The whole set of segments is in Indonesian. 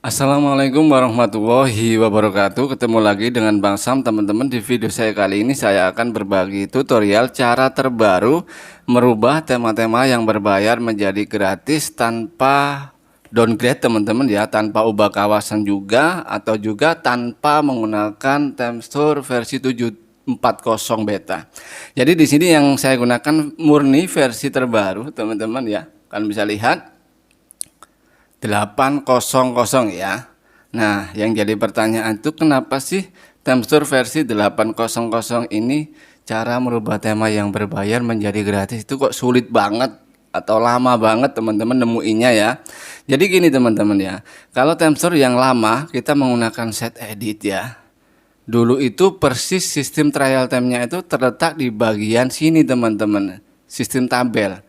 Assalamualaikum warahmatullahi wabarakatuh. Ketemu lagi dengan Bang Sam, teman-teman. Di video saya kali ini saya akan berbagi tutorial cara terbaru merubah tema-tema yang berbayar menjadi gratis tanpa downgrade, teman-teman ya, tanpa ubah kawasan juga atau juga tanpa menggunakan Themestore versi 7.40 beta. Jadi di sini yang saya gunakan murni versi terbaru, teman-teman ya. Kalian bisa lihat 800 ya. Nah, yang jadi pertanyaan itu kenapa sih Themestore versi 800 ini cara merubah tema yang berbayar menjadi gratis itu kok sulit banget atau lama banget teman-teman nemuinnya ya. Jadi gini teman-teman ya. Kalau Themestore yang lama kita menggunakan set edit ya. Dulu itu persis sistem trial time-nya itu terletak di bagian sini teman-teman. Sistem tabel.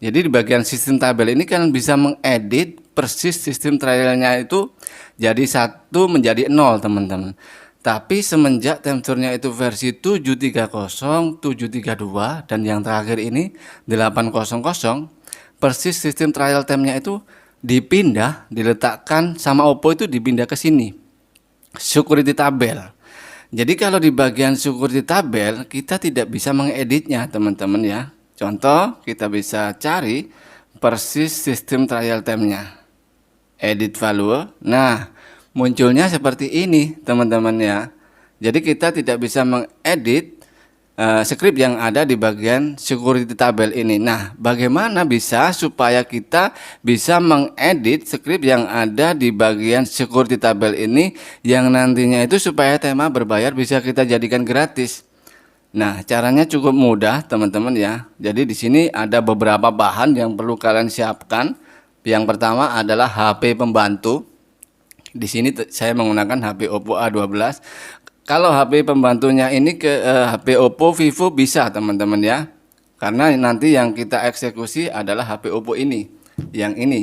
Jadi di bagian sistem tabel ini kalian bisa mengedit persis sistem trialnya itu jadi 1 menjadi 0 teman-teman. Tapi semenjak Themestore-nya itu versi 730, 732 dan yang terakhir ini 800, persis sistem trial time-nya itu dipindah, diletakkan sama Oppo itu dipindah ke sini. Security tabel. Jadi kalau di bagian security tabel kita tidak bisa mengeditnya teman-teman ya. Contoh, kita bisa cari persis sistem trial time-nya. Edit value. Nah, munculnya seperti ini, teman-teman ya. Jadi kita tidak bisa mengedit script yang ada di bagian security tabel ini. Nah, bagaimana bisa supaya kita bisa mengedit script yang ada di bagian security tabel ini yang nantinya itu supaya tema berbayar bisa kita jadikan gratis. Nah, caranya cukup mudah, teman-teman ya. Jadi di sini ada beberapa bahan yang perlu kalian siapkan. Yang pertama adalah HP pembantu. Di sini saya menggunakan HP Oppo A12. Kalau HP pembantunya ini ke HP Oppo, Vivo bisa, teman-teman ya. Karena nanti yang kita eksekusi adalah HP Oppo ini. Yang ini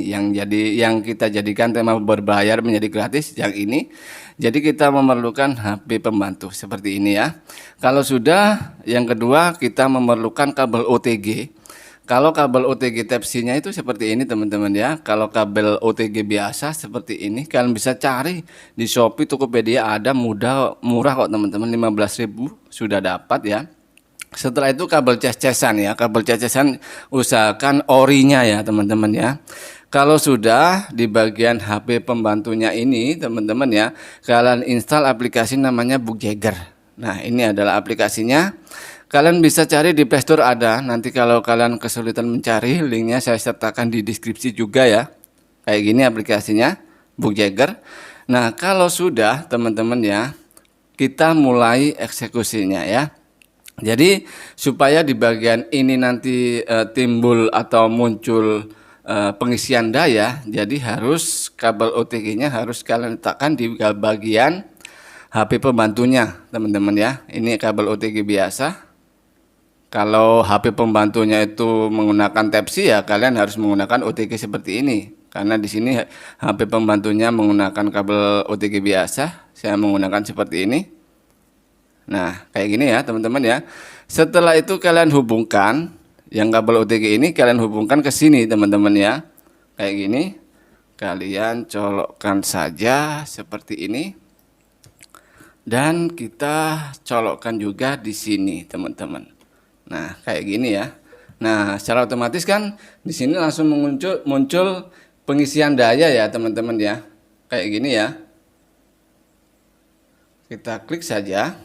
yang kita jadikan tema berbayar menjadi gratis yang ini. Jadi kita memerlukan HP pembantu seperti ini ya. Kalau sudah, yang kedua kita memerlukan kabel OTG. Kalau kabel OTG Type-C-nya itu seperti ini teman-teman ya. Kalau kabel OTG biasa seperti ini kalian bisa cari di Shopee, Tokopedia ada murah kok teman-teman, 15.000 sudah dapat ya. Setelah itu kabel cas-casan ya. Kabel cas-casan usahakan orinya ya teman-teman ya. Kalau sudah di bagian HP pembantunya ini teman-teman ya, kalian install aplikasi namanya Bookjagger. Nah, ini adalah aplikasinya. Kalian bisa cari di Play Store ada. Nanti kalau kalian kesulitan mencari, linknya saya sertakan di deskripsi juga ya. Kayak gini aplikasinya, Bookjagger. Nah, kalau sudah teman-teman ya, kita mulai eksekusinya ya. Jadi supaya di bagian ini nanti timbul atau muncul pengisian daya, jadi harus kabel OTG-nya harus kalian letakkan di bagian HP pembantunya teman-teman ya. Ini kabel OTG biasa. Kalau HP pembantunya itu menggunakan Type-C ya kalian harus menggunakan OTG seperti ini. Karena di sini HP pembantunya menggunakan kabel OTG biasa, saya menggunakan seperti ini. Nah, kayak gini ya teman-teman ya. Setelah itu kalian hubungkan yang kabel OTG ini, kalian hubungkan ke sini teman-teman ya. Kayak gini. Kalian colokkan saja seperti ini. Dan kita colokkan juga di sini teman-teman. Nah, kayak gini ya. Nah, secara otomatis kan di sini langsung muncul pengisian daya ya, teman-teman ya. Kayak gini ya. Kita klik saja.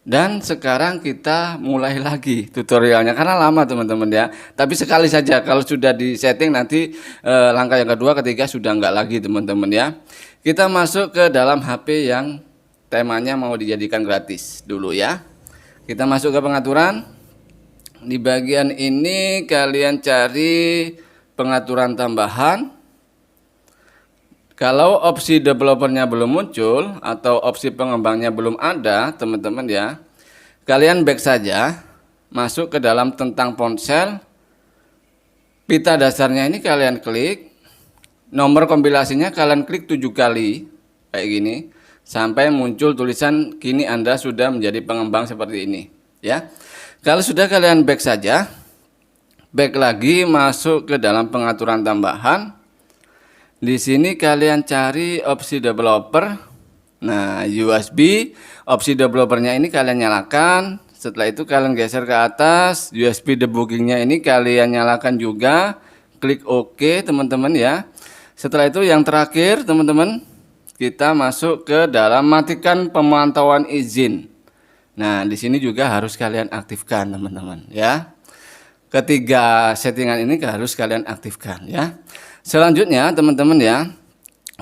Dan sekarang kita mulai lagi tutorialnya karena lama teman-teman ya. Tapi sekali saja, kalau sudah di setting nanti langkah yang kedua, ketiga sudah enggak lagi teman-teman ya. Kita masuk ke dalam HP yang temanya mau dijadikan gratis dulu ya. Kita masuk ke pengaturan. Di bagian ini kalian cari pengaturan tambahan. Kalau opsi developernya belum muncul atau opsi pengembangnya belum ada teman-teman ya, kalian back saja, masuk ke dalam tentang ponsel. Pita dasarnya ini kalian klik, nomor kompilasinya kalian klik 7 kali kayak gini sampai muncul tulisan kini Anda sudah menjadi pengembang seperti ini ya. Kalau sudah kalian back saja, back lagi masuk ke dalam pengaturan tambahan. Di sini kalian cari opsi developer. Nah, USB, opsi developernya ini kalian nyalakan. Setelah itu kalian geser ke atas, USB debuggingnya ini kalian nyalakan juga. Klik OK teman-teman ya. Setelah itu yang terakhir teman-teman, kita masuk ke dalam matikan pemantauan izin. Nah, di sini juga harus kalian aktifkan teman-teman ya. Ketiga settingan ini harus kalian aktifkan ya. Selanjutnya teman-teman ya,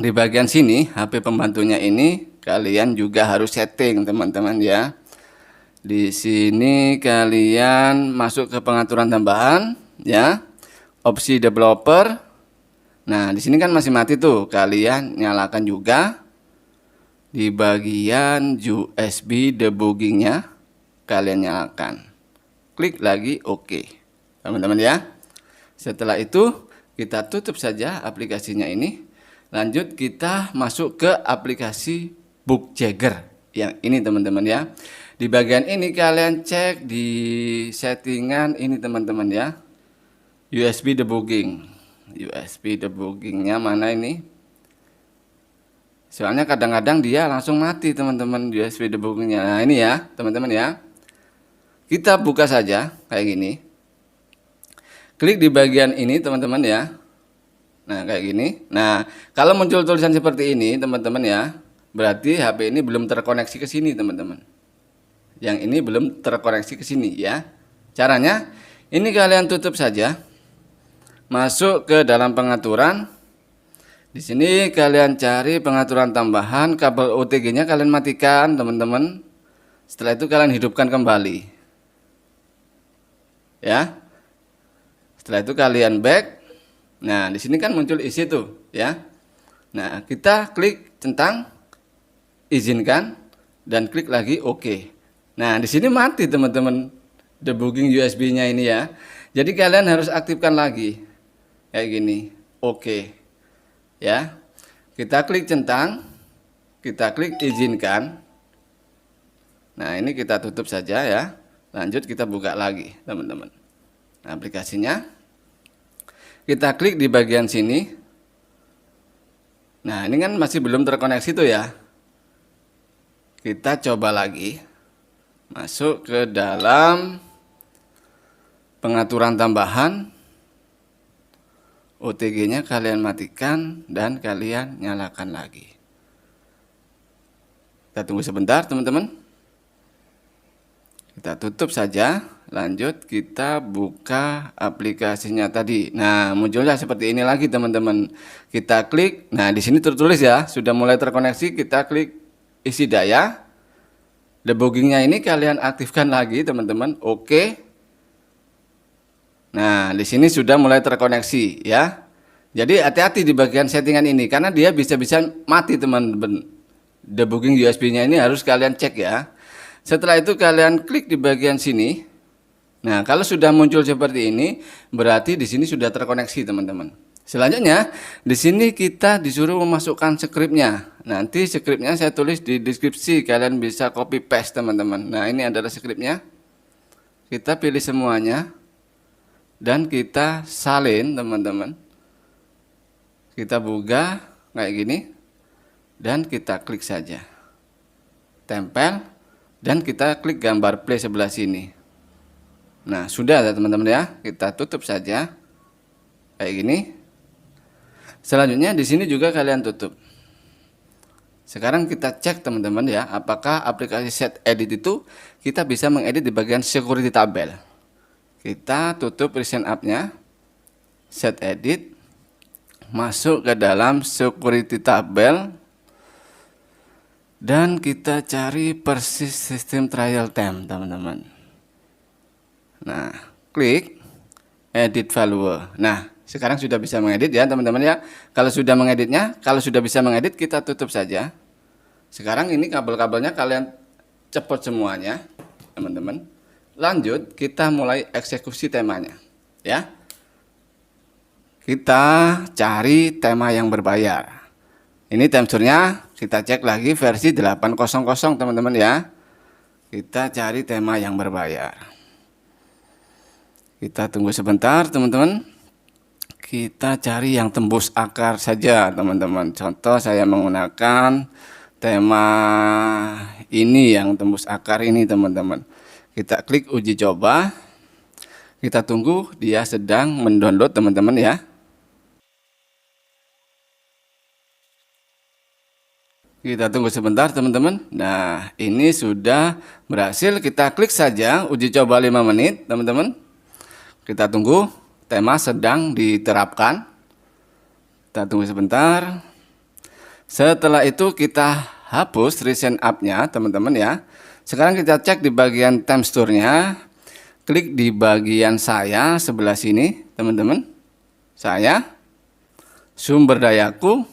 di bagian sini HP pembantunya ini kalian juga harus setting teman-teman ya. Di sini kalian masuk ke pengaturan tambahan ya, opsi developer. Nah, di sini kan masih mati tuh, kalian nyalakan juga. Di bagian USB debuggingnya kalian nyalakan. Klik lagi OK teman-teman ya. Setelah itu kita tutup saja aplikasinya ini. Lanjut kita masuk ke aplikasi Bugjaeger yang ini teman-teman ya. Di bagian ini kalian cek di settingan ini teman-teman ya, USB debugging. USB debuggingnya mana ini? Soalnya kadang-kadang dia langsung mati teman-teman USB debuggingnya. Nah ini ya teman-teman ya. Kita buka saja kayak gini. Klik di bagian ini teman-teman ya. Nah kayak gini. Nah kalau muncul tulisan seperti ini teman-teman ya, berarti HP ini belum terkoneksi ke sini teman-teman. Yang ini belum terkoneksi ke sini ya. Caranya ini kalian tutup saja. Masuk ke dalam pengaturan. Di sini kalian cari pengaturan tambahan, kabel OTG-nya kalian matikan teman-teman. Setelah itu kalian hidupkan kembali. Ya. Setelah itu kalian back. Nah, di sini kan muncul isi tuh, ya. Nah, kita klik centang izinkan dan klik lagi OK. Nah, di sini mati teman-teman debugging USB-nya ini ya. Jadi kalian harus aktifkan lagi. Kayak gini. OK. Ya. Kita klik centang, kita klik izinkan. Nah, ini kita tutup saja ya. Lanjut kita buka lagi, teman-teman. Nah, aplikasinya kita klik di bagian sini. Nah, ini kan masih belum terkoneksi tuh ya. Kita coba lagi. Masuk ke dalam pengaturan tambahan. OTG-nya kalian matikan dan kalian nyalakan lagi. Kita tunggu sebentar, teman-teman. Kita tutup saja. Lanjut kita buka aplikasinya tadi. Nah, munculnya seperti ini lagi teman-teman. Kita klik. Nah, di sini tertulis ya, sudah mulai terkoneksi. Kita klik isi daya. Debuggingnya ini kalian aktifkan lagi teman-teman. Oke. Nah, di sini sudah mulai terkoneksi ya. Jadi hati-hati di bagian settingan ini karena dia bisa-bisa mati teman-teman. Debugging USB-nya ini harus kalian cek ya. Setelah itu kalian klik di bagian sini. Nah, kalau sudah muncul seperti ini, berarti di sini sudah terkoneksi, teman-teman. Selanjutnya, di sini kita disuruh memasukkan skripnya. Nanti skripnya saya tulis di deskripsi, kalian bisa copy paste, teman-teman. Nah, ini adalah skripnya. Kita pilih semuanya dan kita salin, teman-teman. Kita buka kayak gini dan kita klik saja. Tempel dan kita klik gambar play sebelah sini. Nah, sudah ya teman-teman ya. Kita tutup saja. Kayak gini. Selanjutnya di sini juga kalian tutup. Sekarang kita cek teman-teman ya, apakah aplikasi set edit itu kita bisa mengedit di bagian security tabel. Kita tutup recent app-nya. Set edit. Masuk ke dalam security tabel. Dan kita cari persis system trial time, teman-teman. Nah, klik edit value. Nah, sekarang sudah bisa mengedit ya, teman-teman ya. Kalau sudah mengeditnya, kalau sudah bisa mengedit, kita tutup saja. Sekarang ini kabel-kabelnya kalian cepot semuanya, teman-teman. Lanjut, kita mulai eksekusi temanya, ya. Kita cari tema yang berbayar. Ini temsurnya kita cek lagi versi 800 teman-teman ya. Kita cari tema yang berbayar. Kita tunggu sebentar teman-teman. kita cari yang tembus akar saja teman-teman. Contoh saya menggunakan tema ini yang tembus akar ini teman-teman. Kita klik uji coba. Kita tunggu dia sedang mendownload teman-teman ya. Kita tunggu sebentar teman-teman. Nah, ini sudah berhasil. Kita klik saja uji coba 5 menit teman-teman. Kita tunggu, tema sedang diterapkan. Kita tunggu sebentar. Setelah itu kita hapus recent app-nya teman-teman ya. Sekarang kita cek di bagian Temp-Store-nya. Klik di bagian saya sebelah sini teman-teman. Saya, sumber dayaku.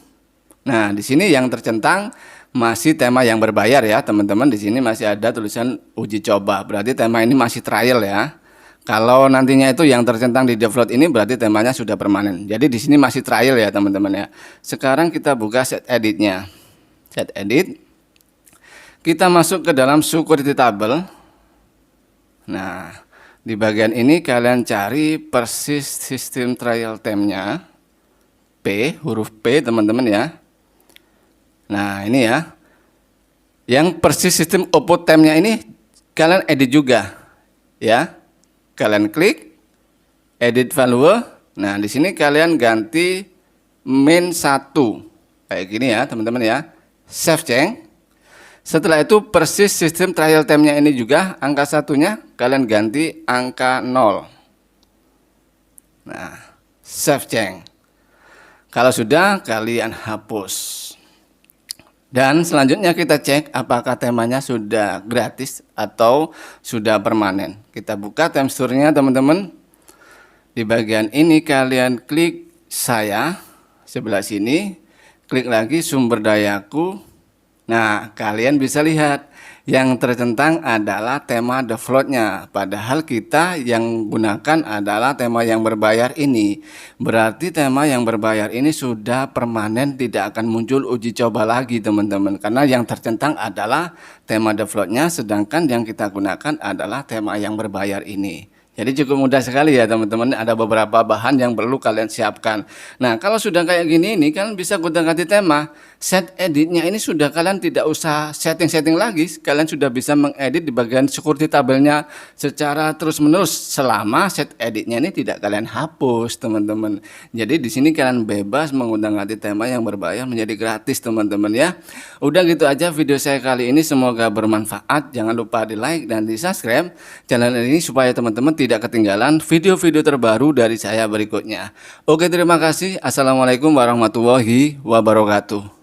Nah, di sini yang tercentang masih tema yang berbayar ya, teman-teman. Di sini masih ada tulisan uji coba. Berarti tema ini masih trial ya. Kalau nantinya itu yang tercentang di default ini berarti temanya sudah permanen. Jadi di sini masih trial ya, teman-teman ya. Sekarang kita buka set edit-nya. Set edit. Kita masuk ke dalam security table. Nah, di bagian ini kalian cari persist system trial time-nya. P, huruf P teman-teman ya. Nah, ini ya. Yang persist system output time-nya ini kalian edit juga. Ya. Kalian klik edit value. Nah, di sini kalian ganti main 1. Kayak gini ya, teman-teman ya. Save change. Setelah itu persist system trial time-nya ini juga angka 1-nya kalian ganti angka 0. Nah, save change. Kalau sudah kalian hapus. Dan selanjutnya kita cek apakah temanya sudah gratis atau sudah permanen. Kita buka Temp-Store-nya teman-teman. Di bagian ini kalian klik saya sebelah sini, klik lagi sumber dayaku. Nah, kalian bisa lihat yang tercentang adalah tema default-nya. Padahal kita yang gunakan adalah tema yang berbayar ini. Berarti tema yang berbayar ini sudah permanen, tidak akan muncul uji coba lagi teman-teman. Karena yang tercentang adalah tema default-nya, sedangkan yang kita gunakan adalah tema yang berbayar ini. Jadi cukup mudah sekali ya teman-teman, ada beberapa bahan yang perlu kalian siapkan. Nah, kalau sudah kayak gini ini kalian bisa ganti tema. Set editnya ini sudah kalian tidak usah setting-setting lagi, kalian sudah bisa mengedit di bagian security tabelnya secara terus-menerus selama set editnya ini tidak kalian hapus teman-teman. Jadi di sini kalian bebas mengganti tema yang berbayar menjadi gratis teman-teman ya. Udah gitu aja video saya kali ini, semoga bermanfaat. Jangan lupa di like dan di subscribe channel ini supaya teman-teman tidak ketinggalan video-video terbaru dari saya berikutnya. Oke, terima kasih. Assalamualaikum warahmatullahi wabarakatuh.